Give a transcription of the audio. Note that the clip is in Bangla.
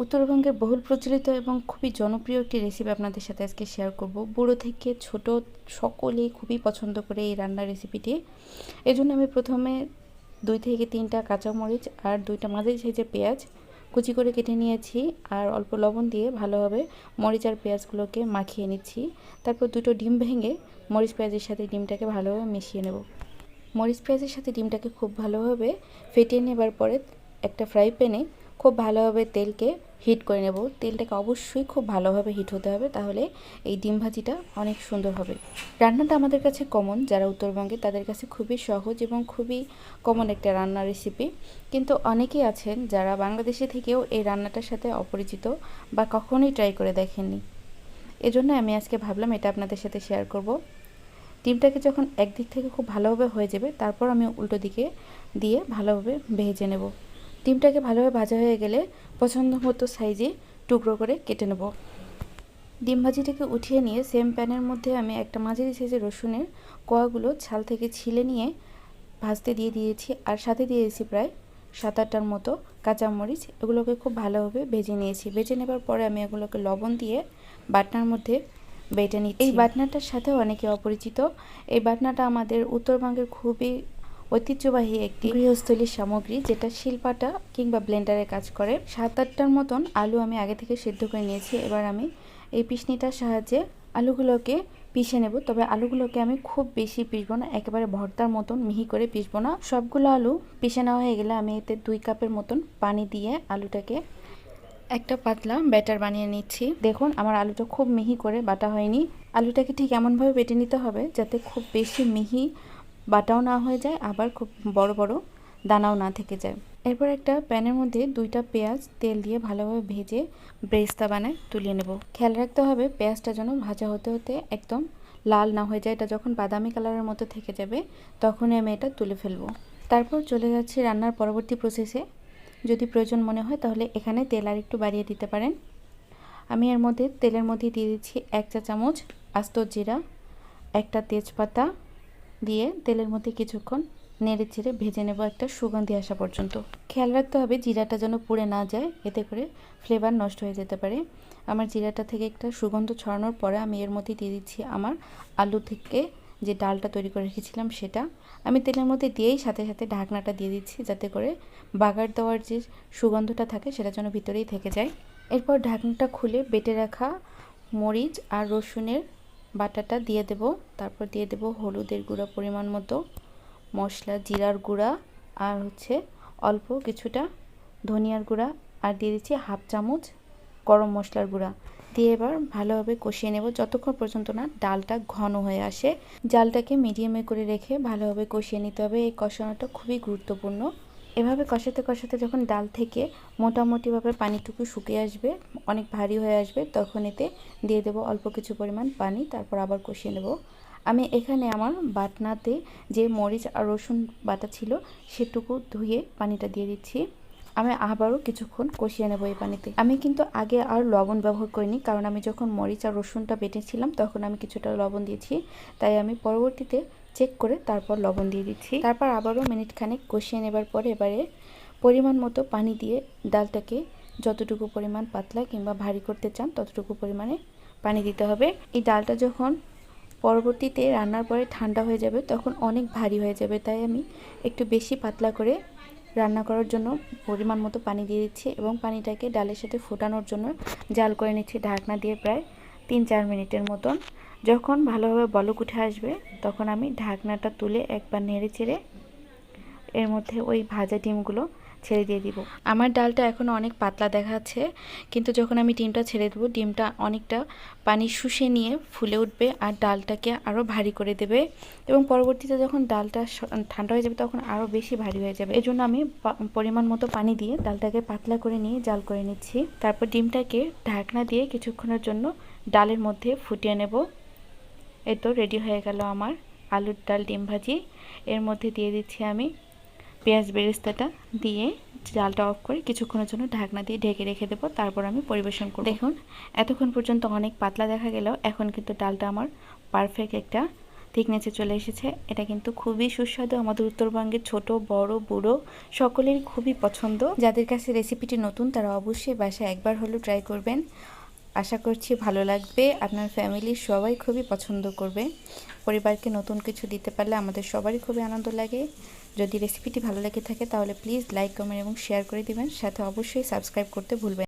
উত্তরবঙ্গের বহুল প্রচলিত এবং খুবই জনপ্রিয় একটি রেসিপি আপনাদের সাথে আজকে শেয়ার করব। বুড়ো থেকে ছোট সকলেই খুবই পছন্দ করে এই রান্নার রেসিপিটি। এজন্য আমি প্রথমে 2 থেকে 3টা কাঁচামরিচ আর 2টা মাঝারি সাইজের পেঁয়াজ কুচি করে কেটে নিয়েছি আর অল্প লবণ দিয়ে ভালোভাবে মরিচ আর পেঁয়াজগুলোকে মাখিয়ে নিচ্ছি। তারপর 2টো ডিম ভেঙে মরিচ পেঁয়াজের সাথে ডিমটাকে ভালোভাবে মিশিয়ে নেব। মরিচ পেঁয়াজের সাথে ডিমটাকে খুব ভালোভাবে ফেটিয়ে নেবার পরে একটা ফ্রাই প্যানে খুব ভালোভাবে তেলকে হিট করে নেব। তেলটাকে অবশ্যই খুব ভালোভাবে হিট হতে হবে, তাহলে এই ডিম ভাজিটা অনেক সুন্দর হবে। রান্নাটা আমাদের কাছে কমন, যারা উত্তরবঙ্গে তাদের কাছে খুবই সহজ এবং খুবই কমন একটা রান্নার রেসিপি। কিন্তু অনেকেই আছেন যারা বাংলাদেশে থেকেও এই রান্নাটার সাথে অপরিচিত বা কখনোই ট্রাই করে দেখেননি। এজন্য আমি আজকে ভাবলাম এটা আপনাদের সাথে শেয়ার করব। ডিমটাকে যখন একদিক থেকে খুব ভালোভাবে হয়ে যাবে, তারপর আমি উল্টো দিকে দিয়ে ভালোভাবে ভেজে নেব। ডিমটাকে ভালোভাবে ভাজা হয়ে গেলে পছন্দ মতো সাইজে টুকরো করে কেটে নেব। ডিম ভাজিটাকে উঠিয়ে নিয়ে সেম প্যানের মধ্যে আমি একটা মাঝারি সাইজের রসুনের কোয়াগুলো ছাল থেকে ছিলে নিয়ে ভাজতে দিয়ে দিয়েছি, আর সাথে দিয়েছি প্রায় 7-8টার মতো কাঁচামরিচ। এগুলোকে খুব ভালোভাবে ভেজে নিয়েছি। ভেজে নেবার পরে আমি এগুলোকে লবণ দিয়ে বাটনার মধ্যে বেটে নিচ্ছি। এই বাটনাটার সাথে অনেকে অপরিচিত। এই বাটনাটা আমাদের উত্তরবঙ্গের খুবই ঐতিহ্যবাহী একটি গৃহস্থলীর সামগ্রী, যেটা শিলপাটা কিংবা ব্লেন্ডারে কাজ করে। 7-8টার মতন আলু আমি আগে থেকে সিদ্ধ করে নিয়েছি। এবার আমি এই পিষনিটার সাহায্যে আলুগুলোকে পিষে নেব। তবে আলুগুলোকে আমি খুব বেশি পিষবো না, একেবারে ভর্তার মতন মিহি করে পিষবো না। সবগুলো আলু পিষে নেওয়া হয়ে গেলে আমি এতে 2 কাপের মতন পানি দিয়ে আলুটাকে একটা পাতলা ব্যাটার বানিয়ে নিচ্ছি। দেখুন আমার আলুটা খুব মিহি করে বাটা হয়নি। আলুটাকে ঠিক এমনভাবে বেটে নিতে হবে যাতে খুব বেশি মিহি বাটাও না হয়ে যায়, আবার খুব বড় বড় দানাও না থেকে যায়। এরপর একটা প্যানের মধ্যে 2টা পেঁয়াজ তেল দিয়ে ভালোভাবে ভেজে ব্রেস্তা বানায় তুলে নেব। খেয়াল রাখতে হবে পেঁয়াজটা যেন ভাজা হতে হতে একদম লাল না হয়ে যায়। এটা যখন বাদামি কালারের মতো থেকে যাবে তখনই আমি এটা তুলে ফেলবো। তারপর চলে যাচ্ছি রান্নার পরবর্তী প্রসেসে। যদি প্রয়োজন মনে হয় তাহলে এখানে তেল আর একটু বাড়িয়ে দিতে পারেন। আমি এর মধ্যে তেলের মধ্যে দিয়ে দিচ্ছি 1 চা চামচ আস্ত জিরা, একটা তেজপাতা দিয়ে তেলের মধ্যে কিছুক্ষণ নেড়ে চেড়ে ভেজে নেব একটা সুগন্ধি আসা পর্যন্ত। খেয়াল রাখতে হবে জিরাটা যেন পুড়ে না যায়, এতে করে ফ্লেভার নষ্ট হয়ে যেতে পারে। আমার জিরাটা থেকে একটা সুগন্ধ ছড়ানোর পরে আমি এর মধ্যে দিয়ে দিচ্ছি আমার আলু থেকে যে ডালটা তৈরি করে রেখেছিলাম সেটা। আমি তেলের মধ্যে দিয়েই সাথে সাথে ঢাকনাটা দিয়ে দিচ্ছি, যাতে করে বাগার দেওয়ার যে সুগন্ধটা থাকে সেটা যেন ভিতরেই থেকে যায়। এরপর ঢাকনাটা খুলে বেটে রাখা মরিচ আর রসুনের বাটাটা দিয়ে দেব। তারপর দিয়ে দেব হলুদের গুঁড়া পরিমাণ মতো, মশলা জিরার গুঁড়া, আর অল্প কিছুটা ধনিয়ার গুঁড়া, আর দিয়ে দিচ্ছি 1/2 চামচ গরম মশলার গুঁড়া দিয়ে এবার ভালোভাবে কষিয়ে নেব যতক্ষণ পর্যন্ত না ডালটা ঘন হয়ে আসে। জালটাকে মিডিয়ামে করে রেখে ভালোভাবে কষিয়ে নিতে হবে। এই কষানোটা খুবই গুরুত্বপূর্ণ। এভাবে কষাতে কষাতে যখন ডাল থেকে মোটামুটিভাবে পানিটুকু শুকিয়ে আসবে, অনেক ভারী হয়ে আসবে, তখন এতে দিয়ে দেব অল্প কিছু পরিমাণ পানি। তারপর আবার কষিয়ে নেব। আমি এখানে আমার বাটনাতে যে মরিচ আর রসুন বাটা ছিল সেটুকু ধুয়ে পানিটা দিয়ে দিচ্ছি। আমি আবারও কিছুক্ষণ কষিয়ে নেব এই পানিতে। আমি কিন্তু আগে আর লবণ ব্যবহার করিনি, কারণ আমি যখন মরিচ আর রসুনটা বেটেছিলাম তখন আমি কিছুটা লবণ দিয়েছি, তাই আমি পরবর্তীতে চেক করে তারপর লবণ দিয়ে দিচ্ছি। তারপর আবারও মিনিট খানেক কষিয়ে নেবার পরে এবারে পরিমাণ মতো পানি দিয়ে ডালটাকে যতটুকু পরিমাণ পাতলা কিংবা ভারী করতে চান ততটুকু পরিমাণে পানি দিতে হবে। এই ডালটা যখন পরবর্তীতে রান্নার পরে ঠান্ডা হয়ে যাবে তখন অনেক ভারী হয়ে যাবে, তাই আমি একটু বেশি পাতলা করে রান্না করার জন্য পরিমাণ মতো পানি দিয়ে দিচ্ছি এবং পানিটাকে ডালের সাথে ফোটানোর জন্য জাল করে নিচ্ছি ঢাকনা দিয়ে প্রায় 3-4 মিনিটের মতন। যখন ভালোভাবে বলক উঠে আসবে তখন আমি ঢাকনাটা তুলে একবার নেড়ে চেড়ে এর মধ্যে ওই ভাজা ডিমগুলো ছেড়ে দিয়ে দিব। আমার ডালটা এখনও অনেক পাতলা দেখাচ্ছে, কিন্তু যখন আমি ডিমটা ছেড়ে দেবো ডিমটা অনেকটা পানি শুষে নিয়ে ফুলে উঠবে আর ডালটাকে আরও ভারী করে দেবে, এবং পরবর্তীতে যখন ডালটা ঠান্ডা হয়ে যাবে তখন আরও বেশি ভারী হয়ে যাবে। এজন্য আমি পরিমাণ মতো পানি দিয়ে ডালটাকে পাতলা করে নিয়ে জাল করে নিচ্ছি। তারপর ডিমটাকে ঢাকনা দিয়ে কিছুক্ষণের জন্য ডালের মধ্যে ফুটিয়ে নেব। এই তো রেডি হয়ে গেল আমার আলুর ডাল ডিম ভাজি। এর মধ্যে দিয়ে দিচ্ছি আমি পেঁয়াজ বেরেস্তাটা দিয়ে জালটা অফ করে কিছুক্ষণের জন্য ঢাকনা দিয়ে ঢেকে রেখে দেবো। তারপর আমি পরিবেশন করব। দেখুন এতক্ষণ পর্যন্ত অনেক পাতলা দেখা গেলেও এখন কিন্তু ডালটা আমার পারফেক্ট একটা থিকনেসে চলে এসেছে। এটা কিন্তু খুবই সুস্বাদু, আমাদের উত্তরবঙ্গের ছোট বড় বুড়ো সকলেরই খুবই পছন্দ। যাদের কাছে রেসিপিটি নতুন তারা অবশ্যই বাসায় একবার হলেও ট্রাই করবেন। আশা করছি ভালো লাগবে, আপনার ফ্যামিলির সবাই খুবই পছন্দ করবে। পরিবারকে নতুন কিছু দিতে পারলে আমাদের সবারই খুবই আনন্দ লাগে। যদি রেসিপিটি ভালো লেগে থাকে তাহলে প্লিজ লাইক, কমেন্ট এবং শেয়ার করে দিবেন, সাথে অবশ্যই সাবস্ক্রাইব করতে ভুলবেন।